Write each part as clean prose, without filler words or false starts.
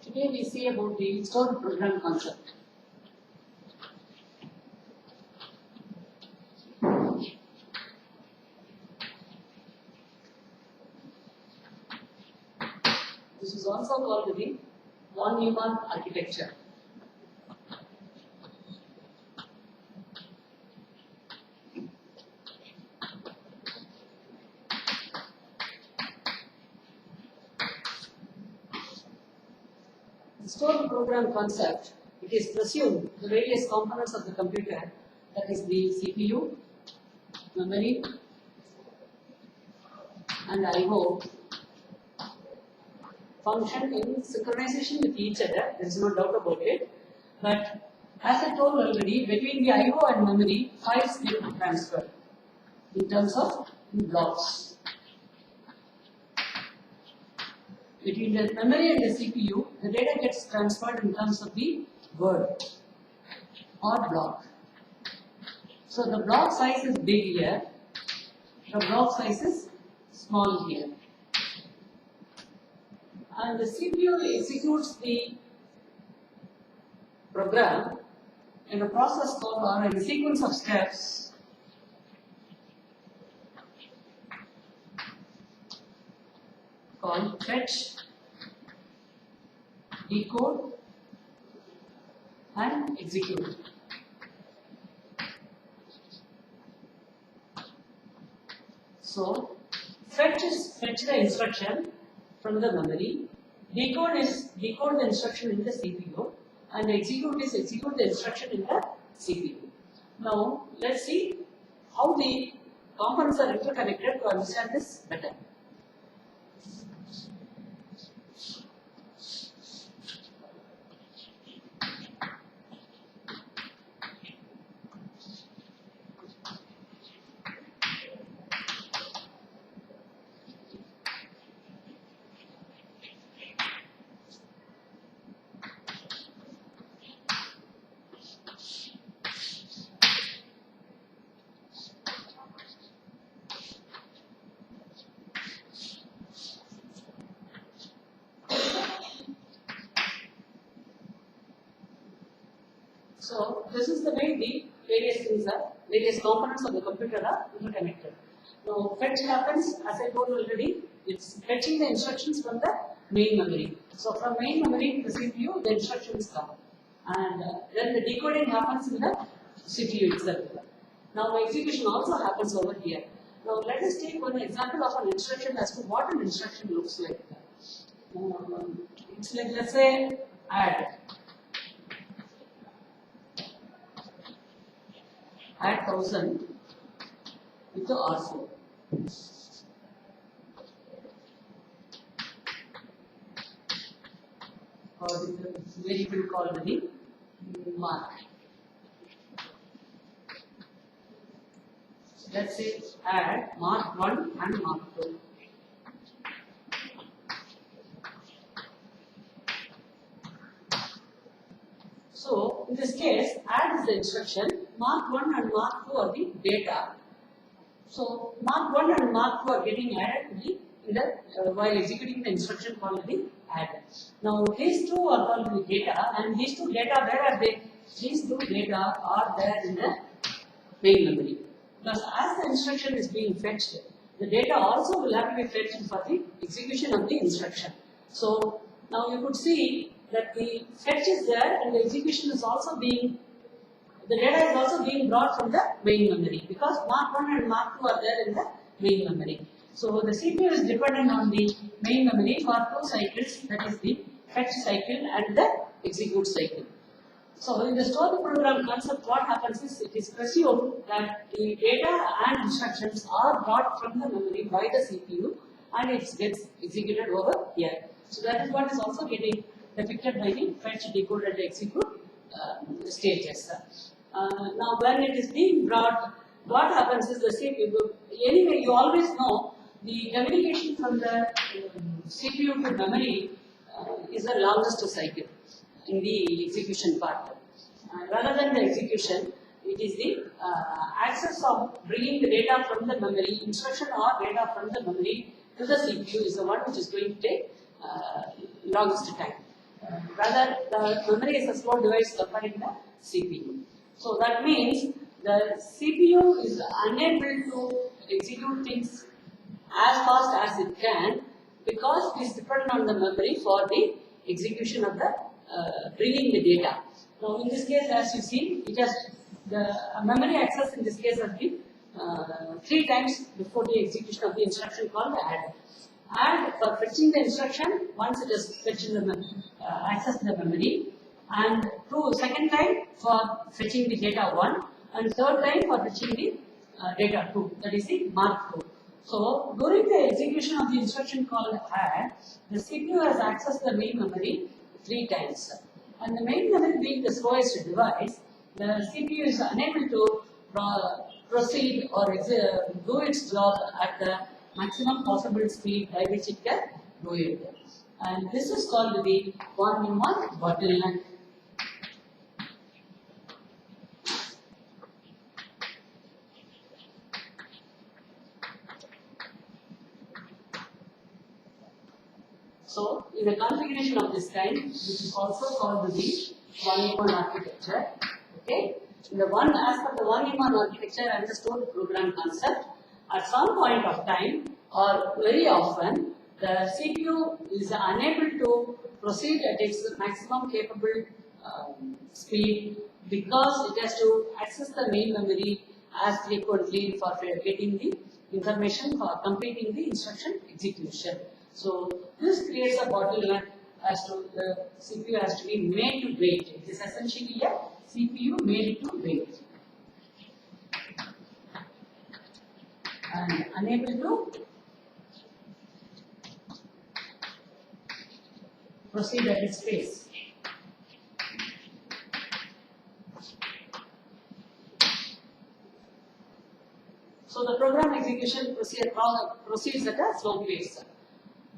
Today we see about the stored program concept. This is also called the von Neumann architecture. The stored program concept, it is presumed the various components of the computer, that is the CPU, memory, and I/O, function in synchronization with each other, there is no doubt about it. But as I told already, between the I/O and memory, files get transferred in terms of blocks. Between the memory and the CPU, the data gets transferred in terms of the word or block. So the block size is big here, the block size is small here. And the CPU executes the program in a process called, or in a sequence of steps called fetch, decode, and execute. So fetch the instruction from the memory, decode the instruction in the CPU, and execute the instruction in the CPU. Now let's see how the components are interconnected to understand this better. So this is the way the various components of the computer are interconnected. Now fetch happens, as I told already, it's fetching the instructions from the main memory. So from main memory to the CPU, the instructions come. And then the decoding happens in the CPU itself. Now execution also happens over here. Now let us take one example of an instruction as to what an instruction looks like. It's like, let's say, add 1000 with the R4. Or the variable called the mark. Let's say add mark 1 and mark 2. So in this case, add is the instruction, mark 1 and mark 2 are the data. So mark 1 and mark 2 are getting added while executing the instruction called the add. Now these two are called the data, and these two data, where are they? These two data are there in the main memory. Because as the instruction is being fetched, the data also will have to be fetched for the execution of the instruction. So now you could see that the fetch is there and the execution is also being, the data is also being brought from the main memory, because mark 1 and mark 2 are there in the main memory. So the CPU is dependent on the main memory for two cycles, that is the fetch cycle and the execute cycle. So in the stored program concept, what happens is, it is presumed that the data and instructions are brought from the memory by the CPU and it gets executed over here. So that is what is also getting depicted by the fetch, decode, and execute stages. Now when it is being brought, what happens is the CPU, anyway you always know the communication from the CPU to memory is the longest cycle in the execution part. Rather than the execution, it is the access of bringing the data from the memory, instruction or data from the memory to the CPU is the one which is going to take longest time. rather the memory is a slow device compared to the CPU. So that means the CPU is unable to execute things as fast as it can because it is dependent on the memory for the execution of the bringing the data. Now in this case, as you see, it has the memory access in this case has been 3 times before the execution of the instruction called add. And for fetching the instruction, once it is fetching the access the memory, and second time for fetching the data 1, and third time for fetching the data 2, that is the mark 2. So during the execution of the instruction called add, the CPU has accessed the main memory 3 times. And the main memory being the slowest device, the CPU is unable to proceed or do its job at the maximum possible speed by which it can do it. And this is called the one-in-one bottleneck. So, in the configuration of this kind, which is also called the one-in-one architecture, okay? In the as per the one-in-one architecture and the stored program concept, at some point of time or very often, the CPU is unable to proceed at its maximum capable speed because it has to access the main memory as frequently for getting the information for completing the instruction execution. So this creates a bottleneck as to the CPU has to be made to wait. It is essentially a CPU made to wait and unable to proceed at its pace. So the program execution proceeds at a slow pace.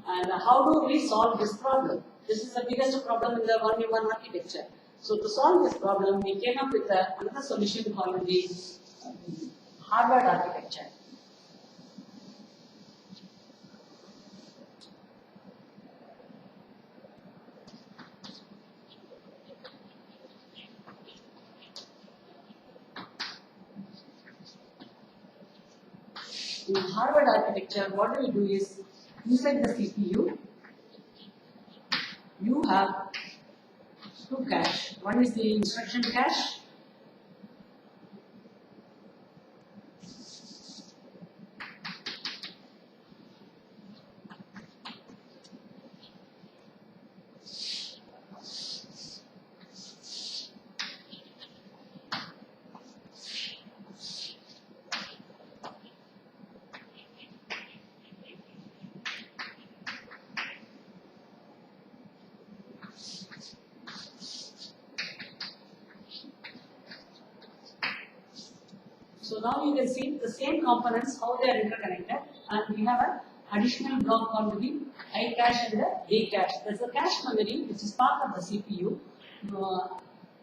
And how do we solve this problem? This is the biggest problem in the one-in-one architecture. So to solve this problem, we came up with another solution called the Harvard architecture. In Harvard architecture, what we do is, inside the CPU, you have 2 cache. One is the instruction cache, so now you can see the same components, how they are interconnected, and we have an additional block called the I cache and the D cache. There's a cache memory which is part of the CPU,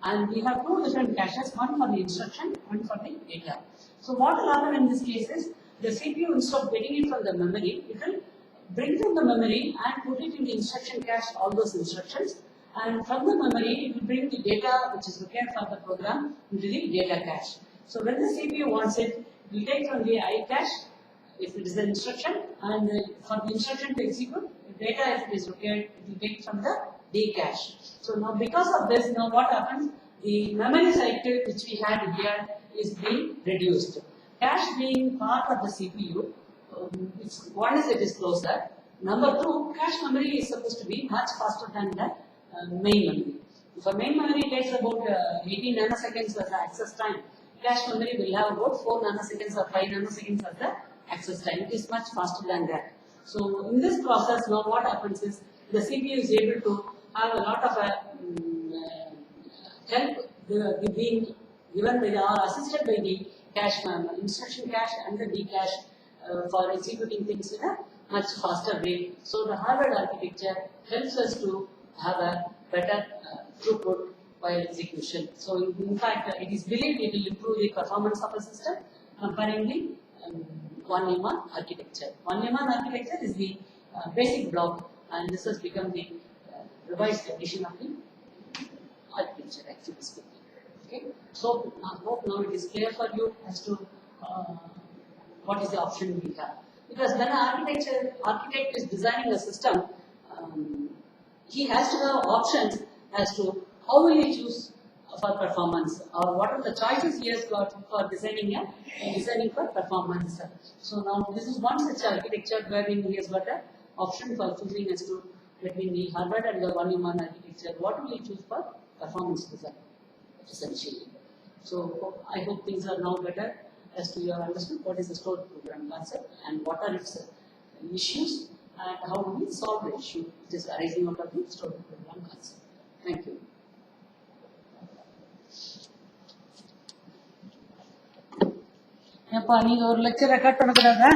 and we have 2 different caches, one for the instruction, one for the data. So what will happen in this case is, the CPU instead of getting it from the memory, it will bring from the memory and put it in the instruction cache, all those instructions, and from the memory it will bring the data which is required for the program into the data cache. So when the CPU wants it, it will take from the I cache, if it is an instruction, and for the instruction to execute, the data if it is required, it will take from the D cache. So now because of this, now what happens? The memory cycle which we had here is being reduced. Cache being part of the CPU, one is it is closer. Number 2, cache memory is supposed to be much faster than the main memory. For main memory, it takes about 18 nanoseconds as the access time. Cache memory will have about 4 nanoseconds or 5 nanoseconds as the access time. It is much faster than that. So in this process, now what happens is the CPU is able to have a lot of help being given by or assisted by the cache instruction cache and the D cache for executing things in a much faster way. So the Harvard architecture helps us to have a better throughput while execution. So in fact, it is believed it will improve the performance of a system comparing the one-in-one architecture. One-in-one architecture is the basic block, and this has become the revised edition of the architecture actually speaking. Okay, so I hope now it is clear for you as to what is the option we have. Because when an architect is designing a system, he has to have options as to how will he choose for performance or what are the choices he has got for designing for performance. So now this is one such architecture wherein he has got an option for choosing as to between the Harvard and the Von Neumann architecture. What will he choose for performance design essentially? So I hope things are now better as to you have understood what is the stored program concept and what are its issues and how do we solve the issue which is arising out of the stored program concept. Thank you. ஏப்பா நீங்க ஒரு lecture record பண்ணக்கூடாதா?